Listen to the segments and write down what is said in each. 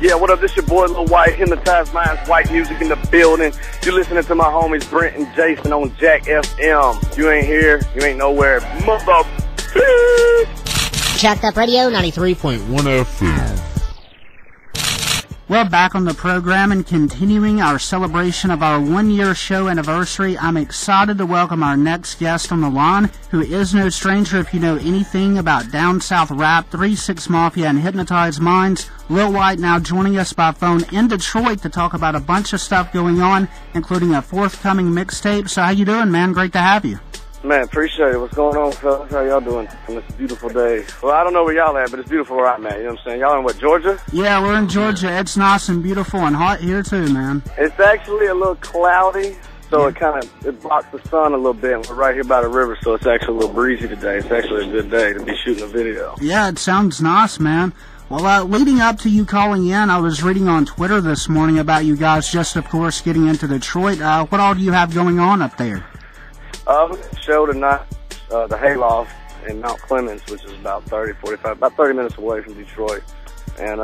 Yeah, what up? This your boy Lil Wyte, Hypnotize Minds, white music in the building. You listening to my homies Brent and Jason on Jack FM. You ain't here, you ain't nowhere. Mother. Jacked Up Radio, 93.1 FM. Well, back on the program and continuing our celebration of our one-year show anniversary, I'm excited to welcome our next guest on the line, who is no stranger if you know anything about Down South Rap, 3 6 Mafia, and Hypnotize Minds. Lil Wyte now joining us by phone in Detroit to talk about a bunch of stuff going on, including a forthcoming mixtape. So how you doing, man? Great to have you. Man, appreciate it. What's going on, fellas? How y'all doing on this beautiful day? Well, I don't know where y'all at, but it's beautiful where I'm at. You know what I'm saying? Y'all in what, Georgia? Yeah, we're in Georgia. It's nice and beautiful and hot here too, man. It's actually a little cloudy, so it blocks the sun a little bit. And we're right here by the river, so it's actually a little breezy today. It's actually a good day to be shooting a video. Yeah, it sounds nice, man. Well, leading up to you calling in, I was reading on Twitter this morning about you guys just, of course, getting into Detroit. What all do you have going on up there? Show tonight, the Hayloft in Mount Clemens, which is about 30 minutes away from Detroit. And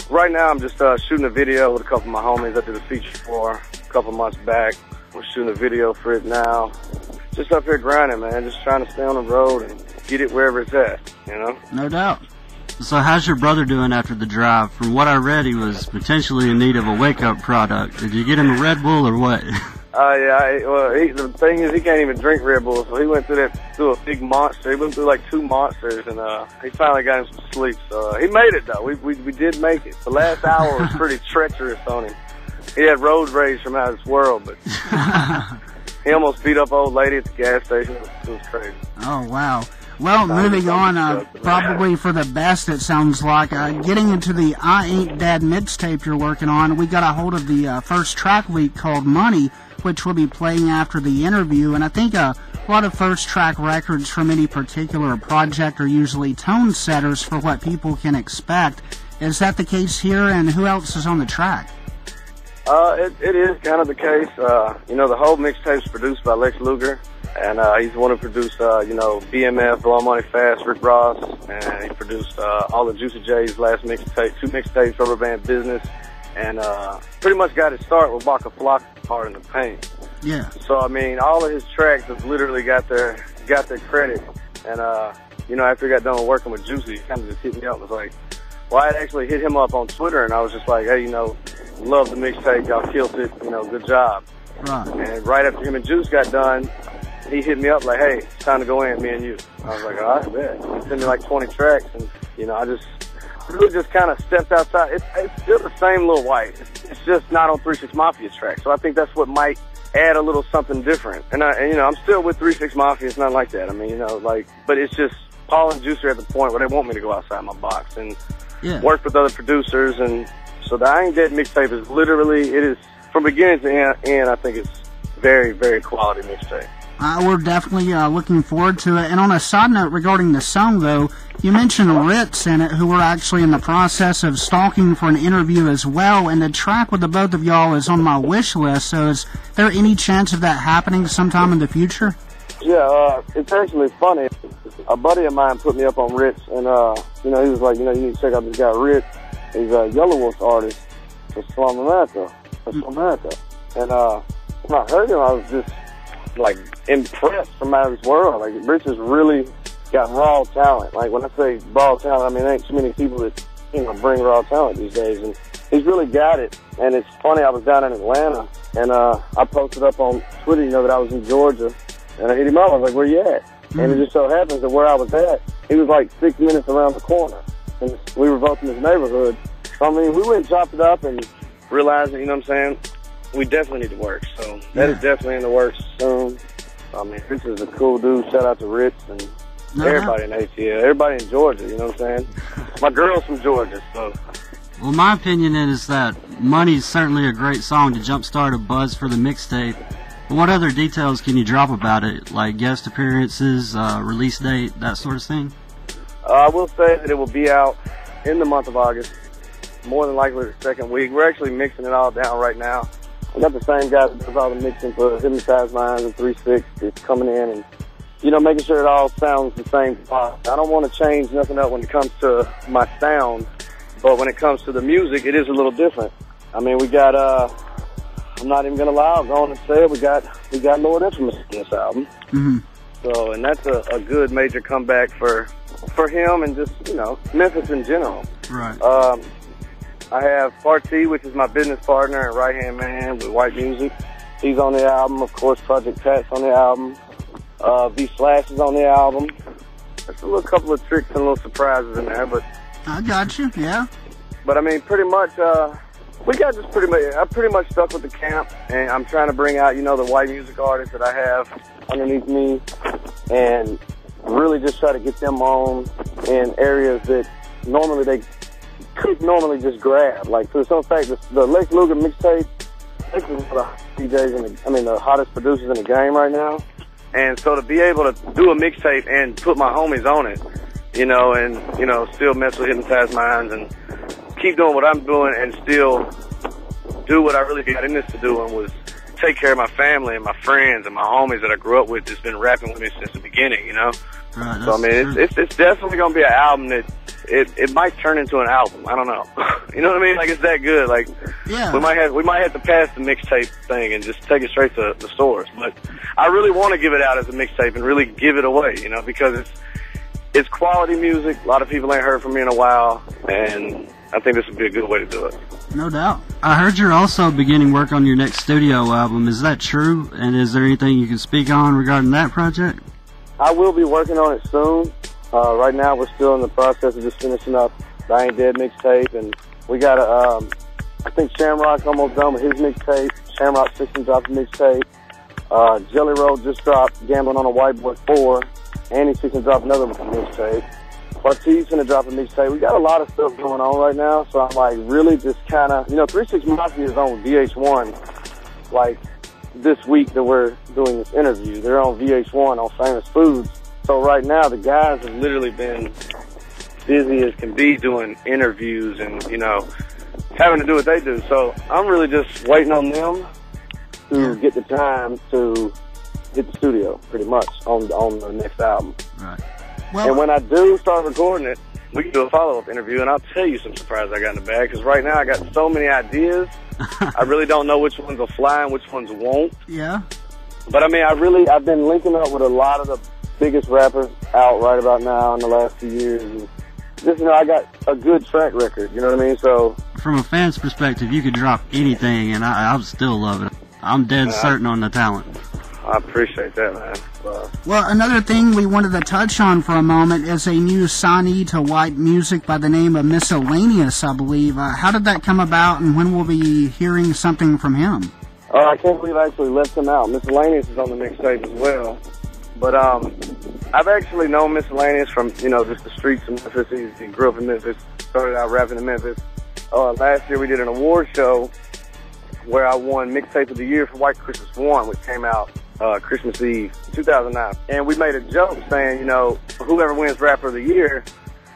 right now I'm just shooting a video with a couple of my homies I did a feature for a couple months back. We're shooting a video for it now. Just up here grinding, man, just trying to stay on the road and get it wherever it's at, you know? No doubt. So how's your brother doing after the drive? From what I read, he was potentially in need of a wake-up product. Did you get him a Red Bull or what? Yeah. Well, the thing is, he can't even drink Red Bull, so he went through a big monster. He went through like 2 monsters, and he finally got him some sleep. So he made it, though. We did make it. The last hour was pretty treacherous on him. He had road rage from out of this world, but he almost beat up an old lady at the gas station. It was crazy. Oh, wow. Well, moving on, probably for the best, it sounds like. Getting into the I Ain't Dead mixtape you're working on, we got a hold of the first track leak called Money, which we'll be playing after the interview. And I think a lot of first track records from any particular project are usually tone setters for what people can expect. Is that the case here, and who else is on the track? It is kind of the case. You know, the whole mixtape is produced by Lex Luger, and he's the one who produced, BMF, Blow Money Fast, Rick Ross, and he produced all the Juicy J's last mixtape, 2 mixtapes, Rubber Band Business, and pretty much got his start with Waka Flocka, Hard in the Paint. Yeah. So, I mean, all of his tracks have literally got their credit, and, after he got done working with Juicy, he kind of just hit me up and was like, well, I actually hit him up on Twitter, and I was just like, hey, love the mixtape, y'all killed it, good job. Right. And right after him and Juice got done, he hit me up like, hey, it's time to go in, me and you. I was like, all right, bet. He sent me like 20 tracks, and, I just really just kind of stepped outside. It's still the same Lil Wyte. It's just not on 3 6 Mafia tracks. So I think that's what might add a little something different. And I'm still with 3 6 Mafia. It's not like that. I mean, but it's just Paul and Juice are at the point where they want me to go outside my box and work with other producers. And so the I Ain't Dead mixtape is literally, it is from beginning to end, I think it's very, very quality mixtape. We're definitely looking forward to it. And on a side note regarding the song, though, you mentioned Ritz in it, who we're actually in the process of stalking for an interview as well. And the track with the both of y'all is on my wish list. So is there any chance of that happening sometime in the future? Yeah, it's actually funny. A buddy of mine put me up on Ritz, and, he was like, you need to check out this guy Ritz. He's a Yellow Wolf artist for Slum America. And when I heard him, I was just like impressed from out of his world. Like, Rich has really got raw talent. Like, when I say raw talent, I mean, there ain't too many people that bring raw talent these days, and he's really got it. And it's funny, I was down in Atlanta, and I posted up on Twitter, that I was in Georgia, and I hit him up. I was like, where you at? And it just so happens that where I was at, he was like 6 minutes around the corner, and we were both in his neighborhood. So, I mean, we went and chopped it up and realized that, we definitely need to work. So that is definitely in the works soon. I mean, Rich is a cool dude. Shout out to Rich and everybody in ATL, everybody in Georgia, you know what I'm saying? My girl's from Georgia, so. Well, my opinion is that Money's certainly a great song to jumpstart a buzz for the mixtape. But what other details can you drop about it, like guest appearances, release date, that sort of thing? I will say that it will be out in the month of August, more than likely the second week. We're actually mixing it all down right now. We got the same guy that does all the mixing for Hypnotize Minds and 3 6 is coming in and, making sure it all sounds the same. I don't want to change nothing up when it comes to my sound, But when it comes to the music, it is a little different. I mean, we got, I'm not even gonna lie, I'll go on and say it, we got Lord Infamous in this album. Mm-hmm. So, and that's a good major comeback for him and just, you know, Memphis in general. Right. I have Party, which is my business partner and right-hand man with White Music. He's on the album. Of course, Project Pat's on the album. V-Slash is on the album. There's a little couple of tricks and little surprises in there, but... I got you, yeah. But, I mean, pretty much, I pretty much stuck with the camp, and I'm trying to bring out, you know, the white music artists that I have underneath me, and really just try to get them on in areas that normally they could normally just grab. Like, for some fact, the Lex Luger mixtape, Lex is one of the DJs the hottest producers in the game right now. And so to be able to do a mixtape and put my homies on it, you know, and, you know, still mess with Hypnotize Minds and keep doing what I'm doing and still do what I really got in this to do, and was take care of my family and my friends and my homies that I grew up with that's been rapping with me since the beginning, you know? Right, so, I mean, it's definitely going to be an album that it might turn into an album. I don't know. You know what I mean? Like, it's that good. Like, yeah. we might have to pass the mixtape thing and just take it straight to the stores. But I really want to give it out as a mixtape and really give it away, you know, because it's quality music. A lot of people ain't heard from me in a while, and I think this would be a good way to do it. No doubt. I heard you're also beginning work on your next studio album. Is that true? And is there anything you can speak on regarding that project? I will be working on it soon. Right now, we're still in the process of just finishing up the AINT DEAD mixtape, and we got I think Shamrock's almost done with his mixtape. Shamrock System dropped a mixtape. Jelly Roll just dropped Gambling on a Whiteboard 4, and he's fixing to drop another mixtape. Party's gonna drop a mixtape. We got a lot of stuff going on right now, so I'm like really just kind of, you know, 36 Mafia is on VH1 like this week that we're doing this interview. They're on VH1 on Famous Foods. So right now the guys have literally been busy as can be doing interviews and, you know, having to do what they do. So I'm really just waiting on them to get the time to hit the studio pretty much on the next album. Right. Well, and when I do start recording it, we can do a follow-up interview, and I'll tell you some surprises I got in the bag, because right now I got so many ideas, I really don't know which ones will fly and which ones won't. Yeah. But, I mean, I've been linking up with a lot of the biggest rappers out right about now in the last few years. And just, you know, I got a good track record, you know what I mean? So from a fan's perspective, you could drop anything, and I'll still love it. I'm dead certain on the talent. I appreciate that, man. Well, another thing we wanted to touch on for a moment is a new signee to White Music by the name of Miscellaneous, I believe. How did that come about, and when will we be hearing something from him? I can't believe I actually left him out. Miscellaneous is on the mixtape as well. But I've actually known Miscellaneous from, you know, just the streets of Memphis. He grew up in Memphis, started out rapping in Memphis. Last year we did an award show where I won Mixtape of the Year for White Christmas 1, which came out Christmas Eve 2009. And we made a joke saying, you know, whoever wins Rapper of the Year,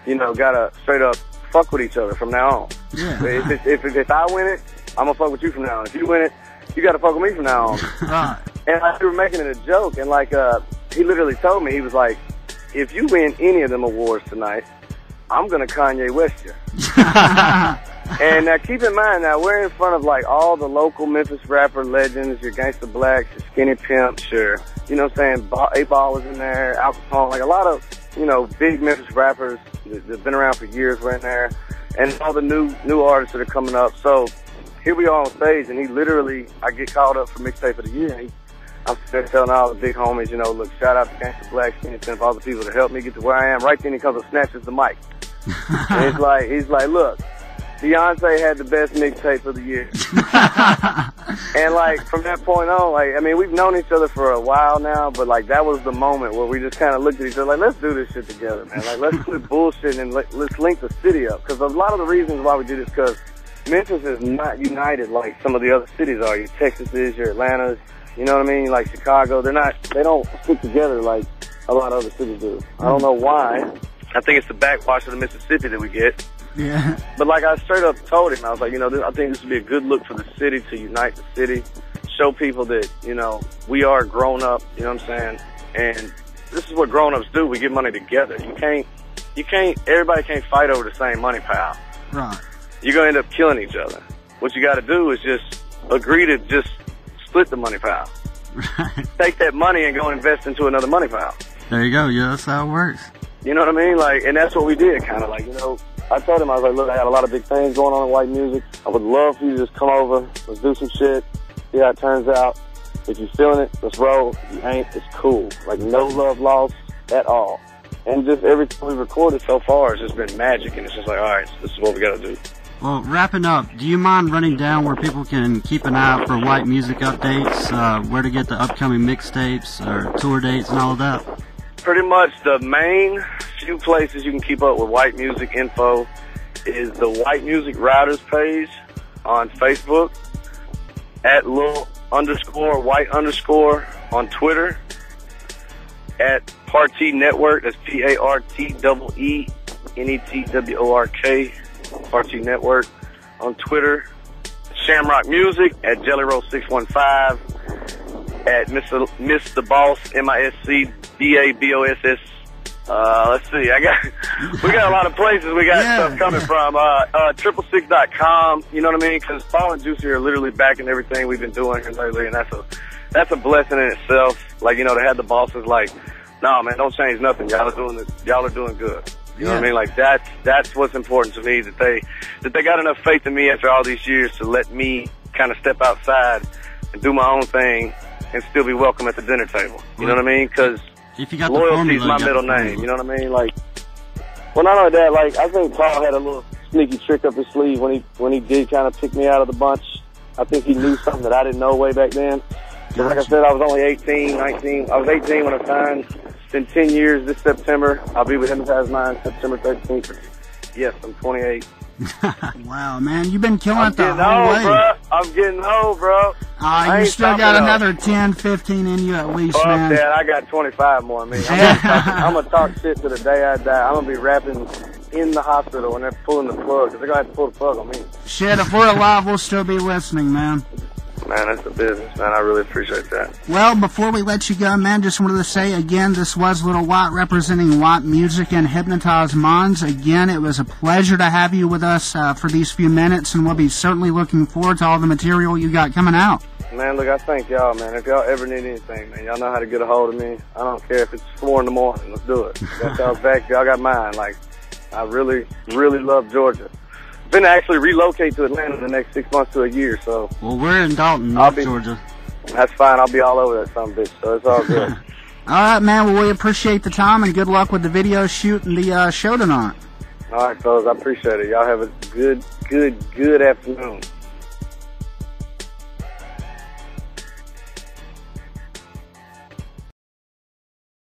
you know, gotta straight up fuck with each other from now on. Yeah. If I win it, I'm gonna fuck with you from now on. If you win it, you gotta fuck with me from now on. Right. And we were making it a joke, and like, he literally told me, he was like, if you win any of them awards tonight, I'm gonna Kanye West you. And now keep in mind, now we're in front of like all the local Memphis rapper legends, your Gangsta Blacks, your Skinny Pimps, your, you know what I'm saying, 8-Ball was in there, Al Capone, like a lot of, you know, big Memphis rappers that have been around for years were in there, and all the new artists that are coming up. So here we are on stage, and he literally, I get called up for Mixtape of the Year, and I'm there telling all the big homies, you know, look, shout out to Gangsta Black, Skinny Pimp, all the people that helped me get to where I am. Right then he comes and snatches the mic. And he's like, look, Beyonce had the best mixtape of the year. And like from that point on, like, I mean, we've known each other for a while now, but like that was the moment where we just kind of looked at each other like, let's do this shit together, man. Like, let's quit bullshit and let's link the city up. Because a lot of the reasons why we did this, because Memphis is not united like some of the other cities are. Your Texases, your Atlantas, you know what I mean? Like Chicago, they don't stick together like a lot of other cities do. I don't know why. I think it's the backwash of the Mississippi that we get. Yeah. But like I straight up told him, I was like, you know, I think this would be a good look for the city to unite the city, show people that, you know, we are grown up, you know what I'm saying? And this is what grown ups do. We get money together. You can't, everybody can't fight over the same money pile. Right. you're going to end up killing each other. What you got to do is just agree to just split the money pile. Right. Take that money and go invest into another money pile. There you go. Yeah, that's how it works. You know what I mean? Like, and that's what we did, kind of like, you know. I told him, I was like, look, I got a lot of big things going on in white music. I would love for you to just come over. Let's do some shit. See how it turns out. If you're feeling it, let's roll. If you ain't, it's cool. Like, no love lost at all. And just everything we recorded so far has just been magic. And it's just like, all right, this is what we got to do. Well, wrapping up, do you mind running down where people can keep an eye out for White music updates, where to get the upcoming mixtapes or tour dates and all of that? Pretty much the main few places you can keep up with White music info is the White Music Riders page on Facebook, at Lil_Wyte_ on Twitter, at Party Network, that's PARTEENETWORK, Party Network on Twitter, Shamrock Music at Jelly Roll 615, at Miss the Boss, MISCDABOSS. Let's see, we got a lot of places we got stuff coming from. 666.com, you know what I mean? Because Paul and Juicy are literally backing everything we've been doing here lately, and that's a blessing in itself. Like, you know, to have the bosses like, no, man, don't change nothing. Y'all are doing good. You know what I mean? Like, that's what's important to me, that they got enough faith in me after all these years to let me kind of step outside and do my own thing and still be welcome at the dinner table. You know what I mean? Because loyalty is my middle name. You know what I mean? Like, well, not only that, like, I think Paul had a little sneaky trick up his sleeve when he did kind of pick me out of the bunch. I think he knew something that I didn't know way back then. Because like I said, I was only 18, 19. I was 18 when I signed. It's been 10 years this September. I'll be with Hypnotize Minds September 13th. Yes, I'm 28. Wow, man, you've been killing it the whole way. I'm getting old, bro. You still got another 10, 15 in you at least, man. Dad, I got 25 more in me. I'm going to talk shit to the day I die. I'm going to be rapping in the hospital when they're pulling the plug, because they're going to have to pull the plug on me. Shit, if we're alive, we'll still be listening, man. Man, that's the business, man. I really appreciate that. Well, before we let you go, man, just wanted to say again, this was Lil Wyte representing Wyte Music and Hypnotize Minds. Again, it was a pleasure to have you with us for these few minutes, and we'll be certainly looking forward to all the material you got coming out. Man, look, I thank y'all, man. If y'all ever need anything, man, y'all know how to get a hold of me. I don't care if it's 4 in the morning. Let's do it. Got y'all's back. Y'all got mine. Like, I really, really love Georgia. Been to actually relocate to Atlanta in the next 6 months to a year, so. Well, we're in Dalton, North Georgia. That's fine. I'll be all over that son of a bitch, so it's all good. All right, man. Well, we appreciate the time, and good luck with the video shoot and the show tonight. All right, fellas. I appreciate it. Y'all have a good afternoon.